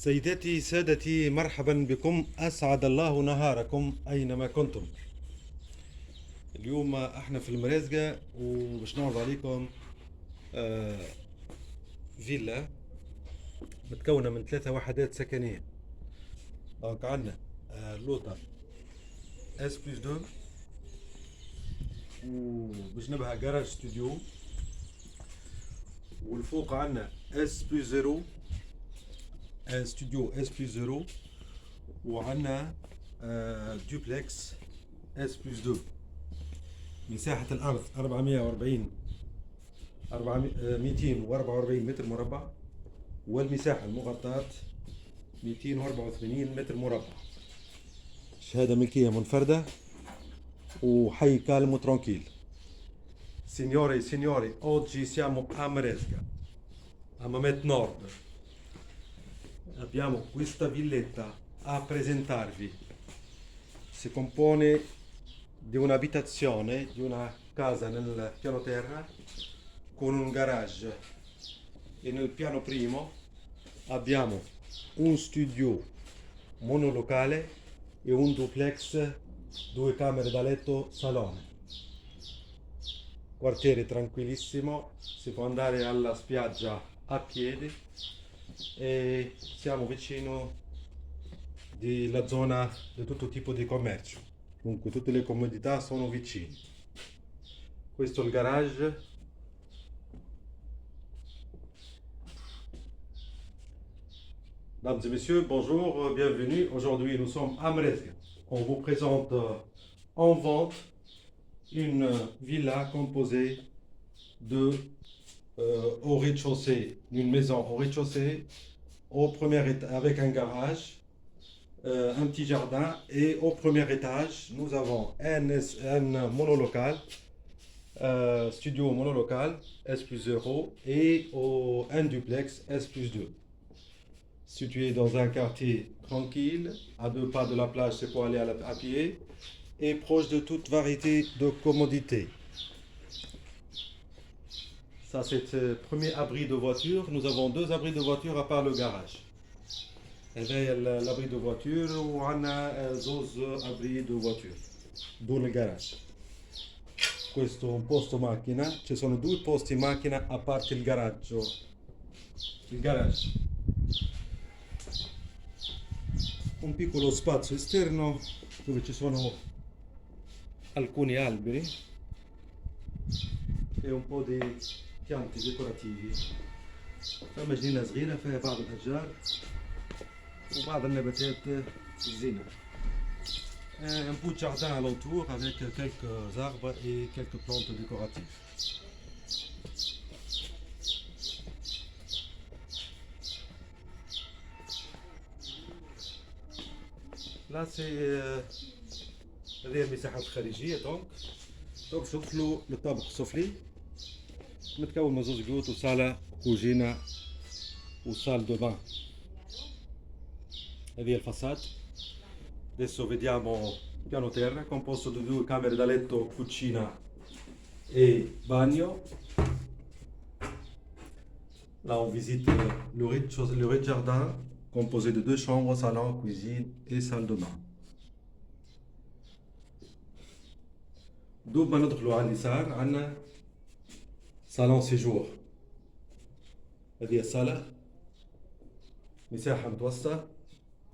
سيداتي سادتي، مرحبا بكم، أسعد الله نهاركم أينما كنتم. اليوم احنا في المرازقة وباش نعرض عليكم فيلا متكونة من 3 وحدات سكنية. دونك عندنا لوطة اس بلس 2 وبجنبها جراج ستوديو، والفوق عندنا اس بلس 0 ستوديو اس بلس 0، وعندنا دوبلكس اس بلس 2. مساحة الأرض 244 متر مربع، والمساحة المغطاة 284 متر مربع. شهادة ملكية منفردة وحي كالم وترانكيل. Signore e signori, oggi siamo a Maresca, a Mamet Nord. Abbiamo questa villetta a presentarvi. Si compone di un'abitazione, di una casa nel piano terra con un garage, e nel piano primo abbiamo un studio monolocale e un duplex, 2 camere da letto, salone. Quartiere tranquillissimo, si può andare alla spiaggia a piedi e siamo vicino della zona di tutto tipo di commercio. Dunque tutte le comodità sono vicine. Questo è il garage. Mesdames et messieurs, bonjour, bienvenue. Aujourd'hui nous sommes à Mrezga. On vous présente en vente une villa composée de au rez-de-chaussée, une maison au rez-de-chaussée, au premier étage avec un garage, un petit jardin, et au premier étage nous avons un monolocal, studio monolocal S plus 0, et un duplex S plus 2. Situé dans un quartier tranquille, à 2 pas de la plage, c'est pour aller à pied, et proche de toute variété de commodités. Ça, c'est le premier abri de voiture. Nous avons 2 abris de voiture à part le garage. L'abri de voiture, ou on a 2 abri de voiture dans le garage. Questo è un posto macchina, ci sono 2 posti macchina a parte il garage. Un piccolo spazio esterno dove ci sono alcuni alberi e un po' di pianti decorativi. فما جنينة صغيرة فيها بعض الأشجار وبعض النباتات الزينة. Un bout de jardin alentour avec quelques arbres et quelques plantes décoratives. Là c'est هذه المساحة الخارجية. دونك شوف له الطابق السفلي متكون من 2 بيوت وصالة وكوجينة وصال دو بان. هذه الفصاد. Adesso vediamo piano terra, composto di 2 camere da letto, cucina e bagno. Là, on visite le rez-de-jardin composé de deux chambres, salon, cuisine et salle de bain. دوب ما ندخلوا على اليسار عندنا صالون سيجور. هذه الصالة مساحة متوسطة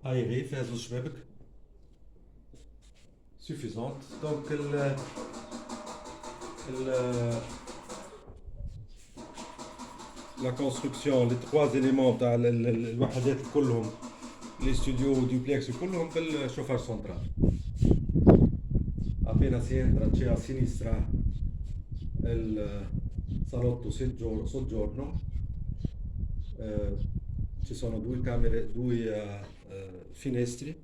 هايغي فيها زوج شبابك suffisante. Donc la construction, les trois éléments تاع الوحدات كلهم les studios duplex كلهم بالشوفاج سنترال. Appena si entra c'è a sinistra il salotto soggiorno, ci sono due camere, due finestre,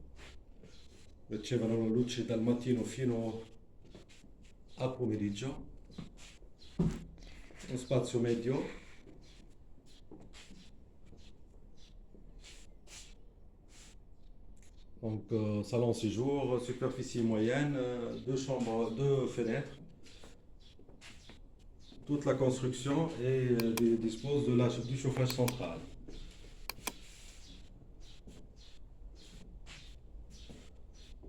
ricevono la luce dal mattino fino a pomeriggio, un spazio medio. Donc, salon séjour, superficie moyenne, deux chambres, deux fenêtres. Toute la construction dispose du chauffage central.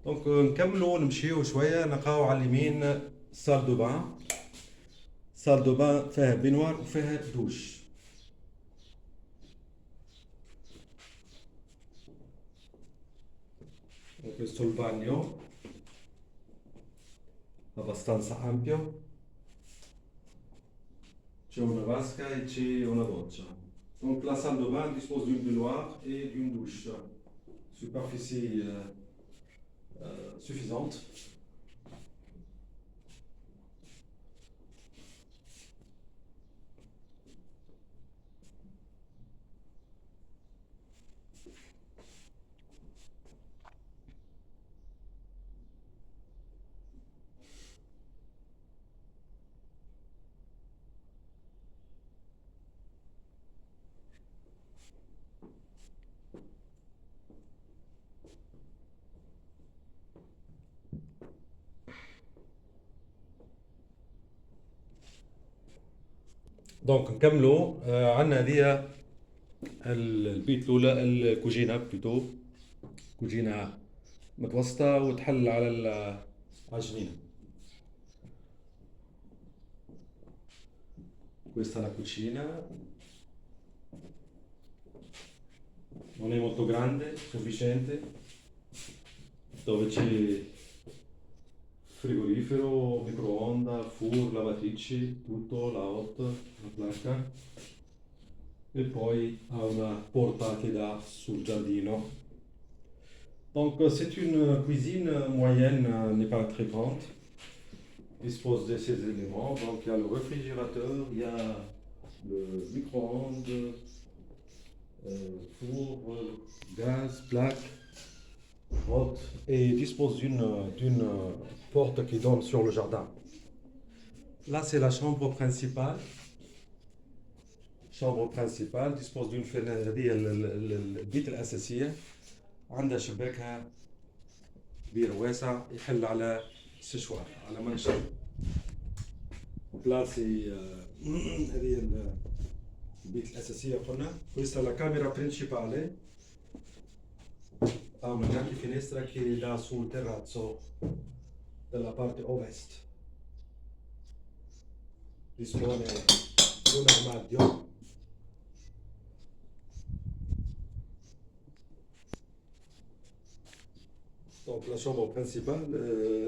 Donc, نكملوا نمشيو شوية نلقاو على اليمين salle de bain. salle de bain فيها بينوار وفيها دوش. Questo è il bagno, abbastanza ampio, c'è una vasca e c'è una doccia. Donc la salle de bain dispose d'une baignoire et d'une douche, superficie suffisante. دونك نكملوا عندنا هذه البيت الاولى الكوجينه بلوتو كوجينه متوسطه وتحل على الجنينه. Questa è la cucina, non è molto grande, sufficiente, dove c'è frigorifero, microonda, four, lavatrici, tutto, la hot, la placca, e poi ha una porta che dà sul giardino. Donc c'est une cuisine moyenne, n'est pas très grande, dispose de ces éléments. Donc il y a le réfrigérateur, il y a le micro-ondes, four, gaz, plaque, hot, et dispose d'une porte qui donne sur le jardin. Là c'est la chambre principale. Chambre principale dispose d'une fenêtre. هذه البيت الأساسية عندها شباكها كبير واسع يحل على سشوار على منشر. بلاسي هذه البيت الأساسية قلنا. Questa è la camera principale. Ha una grande finestra che dà sul terrazzo della parte ovest. Dispone di un armadio. Donc la chambre principale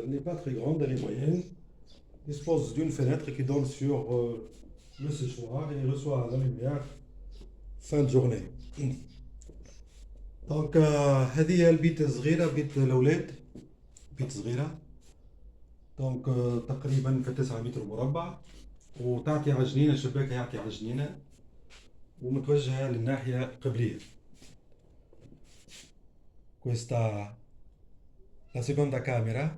n'est pas très grande, elle est moyenne. Dispose d'une fenêtre qui donne sur le séchoir et reçoit la lumière fin de journée. Donc هذه هي البيت الصغيرة، بيت الأولاد، بيت صغيرة. دونك تقريبا في 9 متر مربع، وتعطي على جنينة، شباكها يعطي على جنينة ومتوجهة للناحية القبلية. Questa la seconda camera,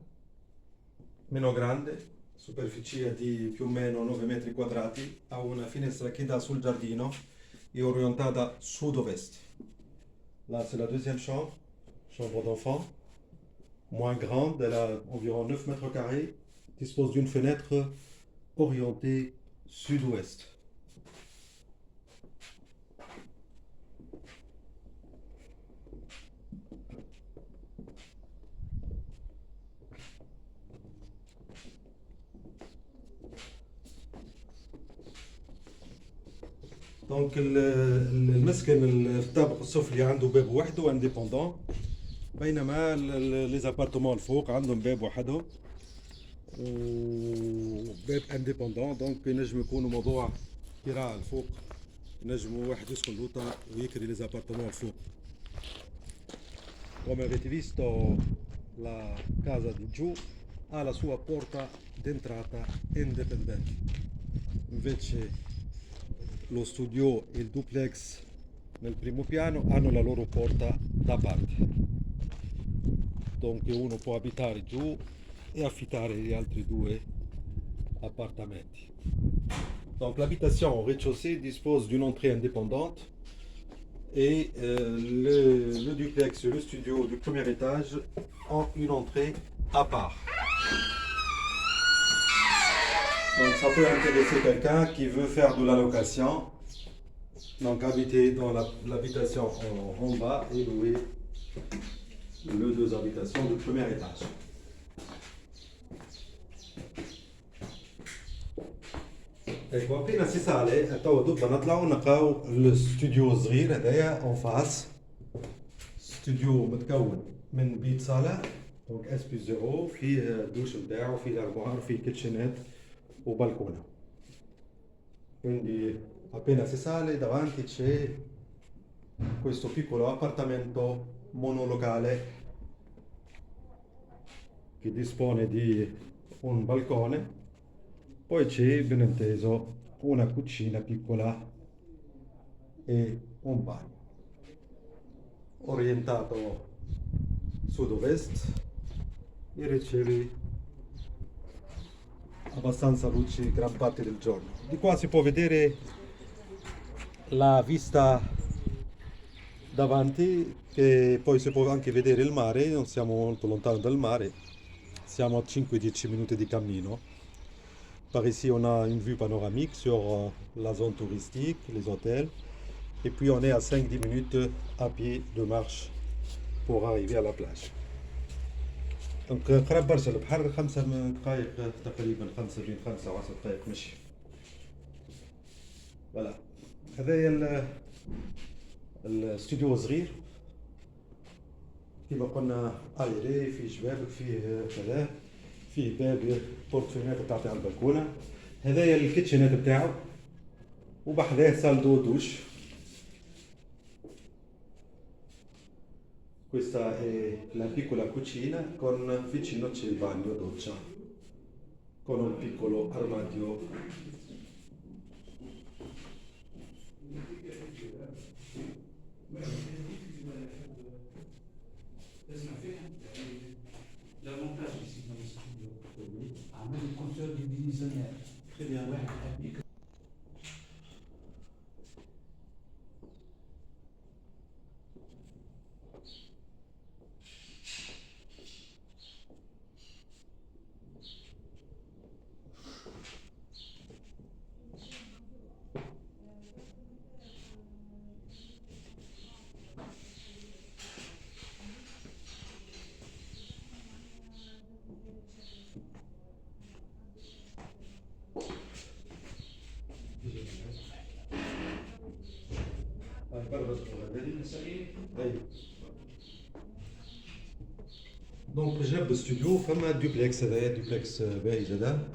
meno grande, superficie di più o meno 9 metri quadrati, ha una finestra che dà sul giardino e orientata sud-ovest. Là c'est la deuxième chambre, chambre d'enfant, moins grande, elle a environ 9 mètres carrés, dispose d'une fenêtre orientée sud-ouest. دونك المسكن الطابق السفلي عنده باب وحده انديبوندون، بينما لي زابارتمون الفوق عندهم باب وحده وباب انديبوندون. دونك ينجم يكونوا موضوع قراءة الفوق، ينجموا واحد يسكن لوطا ويكري لي زابارتمون الفوق. Come avete visto, la casa di giù ha la sua porta d'entrata indipendente, invece lo studio e il duplex nel primo piano hanno la loro porta da parte, dunque uno può abitare giù e affittare gli altri due appartamenti. Donc l'habitation au rez-de-chaussée dispose d'une entrée indépendante et le duplex et le studio du premier étage ont une entrée à part. Donc ça peut intéresser quelqu'un qui veut faire de la location, donc habiter dans l'habitation en bas et louer les deux habitations du premier étage. ايوا بقينا سي صالح توا دوبا نطلعوا نلقاو الاستوديو الصغير هذايا اون فاس. استوديو متكون من بيت صالة، دونك اس بي 0، فيه الدوش نتاعو، فيه الارموار، فيه كيتشنات وبلكونه. Quindi appena si sale davanti c'è questo piccolo appartamento monolocale che dispone di un balcone, poi c'è ben inteso una cucina piccola e un bagno orientato sud-ovest e riceve abbastanza luce gran parte del giorno. Di qua si può vedere la vista davanti, che poi si può anche vedere il mare. Non siamo molto lontano dal mare, siamo a 5-10 minuti di cammino. Par ici on a une vue panoramique sur la zone touristique, les hôtels, et puis on est à 5-10 minutes à pied de marche pour arriver à la plage. دونك قراب برشا البحر، 5 دقائق تقريبا، 5 دقائق مشي. فوالا هذايا الاستوديو الصغير كيما قلنا ايري، فيه جبابك، فيه كذا، فيه باب بورتفينات تعطي على البلكونه. هذايا الكيتشنات بتاعو وبحذاه سال دو دوش. Questa è la piccola cucina con vicino c'è il bagno doccia con un piccolo armadio. L'avantage ici dans le studio, a même le compteur du divisionnaire. Très bien. Ouais. دونك جنب الاستوديو فما دوبلكس، هذايا دوبلكس باهي زادا.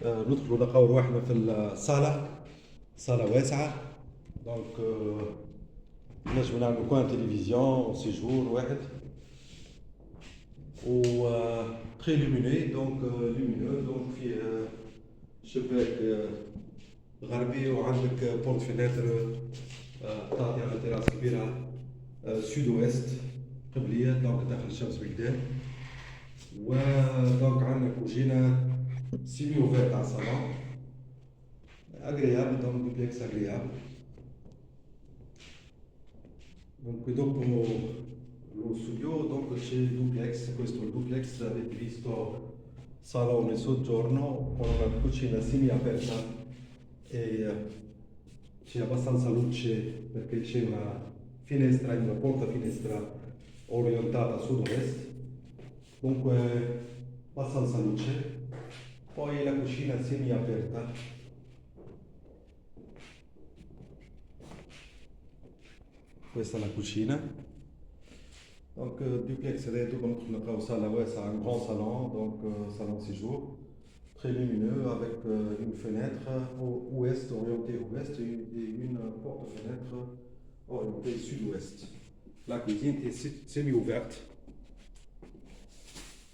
ندخلوا نلقاو رواحنا في الصالة، صالة واسعة. دونك نجمو نعملو كوان تلفزيون سيجور واحد و تري لوميني، دونك لومينو، دونك فيه شباك غربي وعندك بورت فيناتر تعطي على تراس كبيرة سود اوست قبلية، دونك داخل الشمس بالقدام. ودونك عندنا كوجينة سيمي اوفيرت على الصالون agréable, donc duplex agréable. Donc dopo lo studio, donc c'è il duplex, questo è il duplex, avete visto salone soggiorno con una cucina semi-aperta e c'è abbastanza luce perché c'è una finestra, una porta finestra orientata a sud-ovest, dunque abbastanza luce. Poi la cucina semi-aperta. questa è la cucina. Donc, duplex redo comme on a ça là, ouais, c'est un grand salon, donc salon séjour, très lumineux avec une fenêtre au ouest, orientée ouest et une porte-fenêtre orientée sud-ouest. La cuisine est semi-ouverte.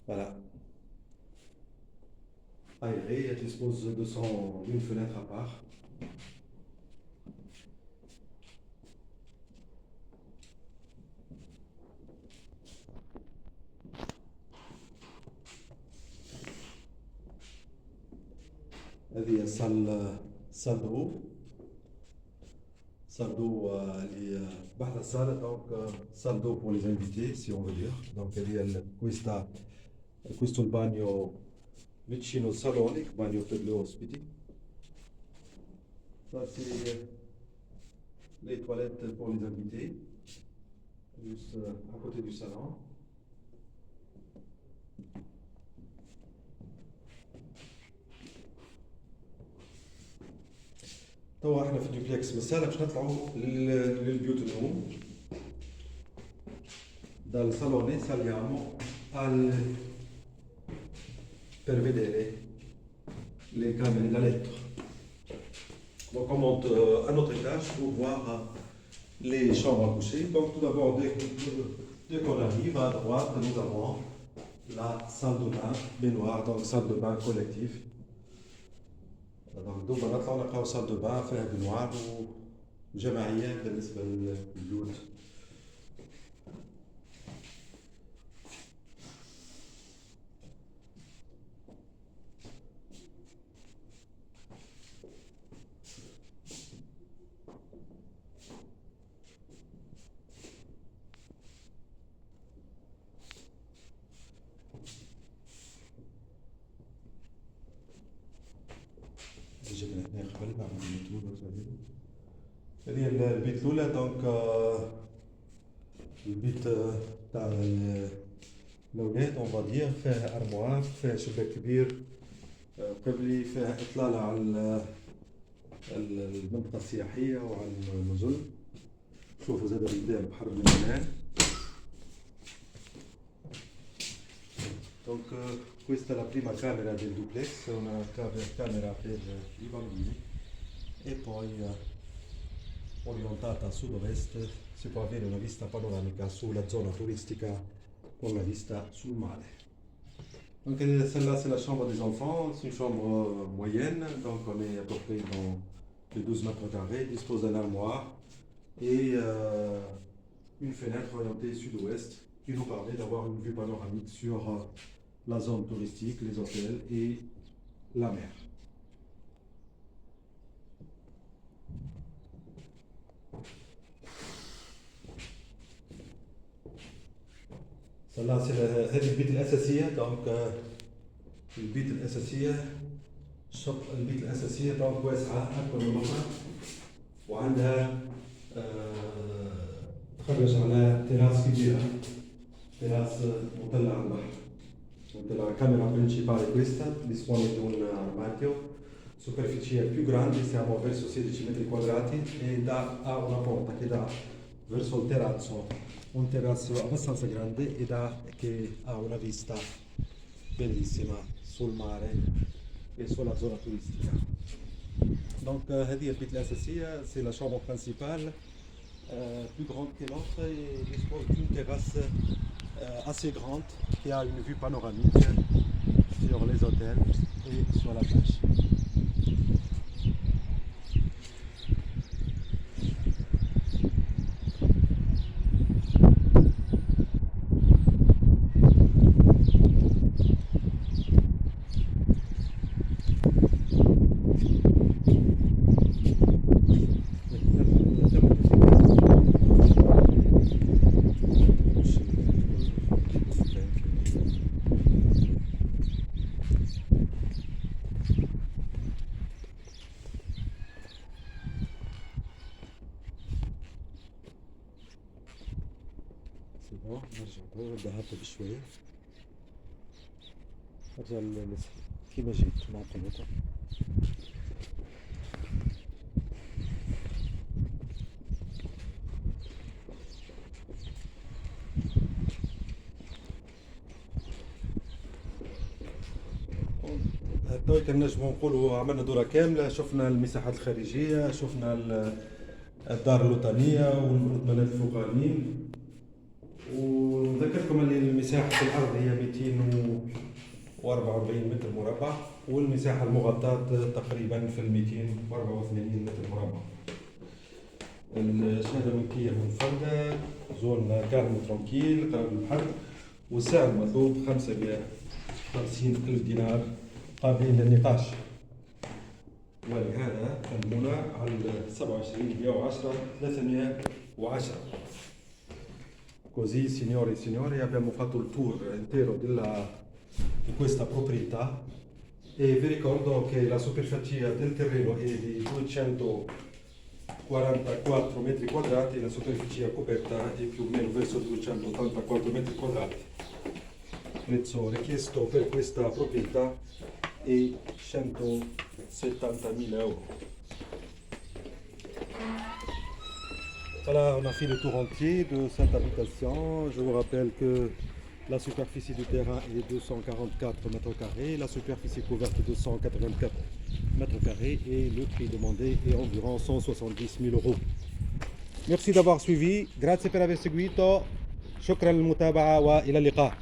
Voilà. Aérée, elle dispose d'une fenêtre à part. هذه salle d'eau. Salle d'eau اللي بعد الصالة donc salle d'eau pour les invités si on veut dire. Donc questo il bagno vicino al salone, il bagno per gli ospiti. Ça c'est les toilettes pour les invités, juste à côté du salon. توا احنا في الدوبلكس من الصالة باش نطلعوا للبيوت النوم. Dal salone saliamo per vedere le camere da letto. Donc on monte à notre étage pour voir les chambres à coucher. Donc tout d'abord, dès qu'on arrive à droite, nous avons la salle de bain, baignoire, donc salle de bain collective. Donc دوبا نطلعوا نلقاو salle de bain فيها بنوار وجماعية بالنسبة للبيوت. هذه البيت الأولى دونك البيت تاع الأولاد اون فادير فيها أرموار فيها شباك كبير قبلي فيها إطلالة على المنطقة السياحية وعلى النزل. شوفوا زاد قدام بحر الميلان. Donc questa è la prima camera del duplex, una camera per i bambini e poi orientata a sud-ovest si può avere una vista panoramica sulla zona turistica con la vista sul mare. Donc celle-là c'est la chambre des enfants, c'est une chambre moyenne, donc on est à peu près dans les 12 mètres carrés, dispose d'un armoire et une fenêtre orientée sud-ouest qui nous permet d'avoir une vue panoramique sur la zone touristique, les hôtels et la mer. Celle-là, c'est هذه البيت الأساسية donc البيت الأساسية donc واسعة أكبر من المطعم وعندها تخرج على تراس كبيرة تراس مطلع على البحر. La camera principale è questa, dispone di un armadio, superficie più grande, siamo verso 16 metri quadrati e ha una porta che dà verso il terrazzo, un terrazzo abbastanza grande che ha una vista bellissima sul mare e sulla zona turistica. Donc هذه البيت الأساسية, c'est la chambre principale, plus grande que l'autre et dispose d'une terrasse assez grande qui a une vue panoramique sur les hôtels et sur la plage. نرجع ذهبت بشوية نرجع كيما جيت مع القنوطة. تو كنجمو نقولوا عملنا دورة كاملة، شفنا المساحات الخارجية، شفنا الدار الوطنية والمناطق الفوقانيين. ونذكركم اللي المساحة الأرض هي 244 متر مربع، والمساحة المغطاة تقريبا في 284 متر مربع. الشهادة الملكية منفردة، زون كالم ترونكيل قريب البحر، والسعر المطلوب 550,000 دينار قابلين للنقاش. ولهذا كلمونا على 27 110 310. Così signore e signori abbiamo fatto il tour intero di questa proprietà e vi ricordo che la superficie del terreno è di 244 metri quadrati, la superficie coperta è più o meno verso 284 metri quadrati. Il prezzo richiesto per questa proprietà è 170.000 euro. Voilà, on a fait le tour entier de cette habitation. Je vous rappelle que la superficie du terrain est 244 mètres carrés, la superficie couverte 284 mètres carrés et le prix demandé est environ 170.000 euros. Merci d'avoir suivi, grazie per aver seguito, شكرا للمتابعة وإلى اللقاء.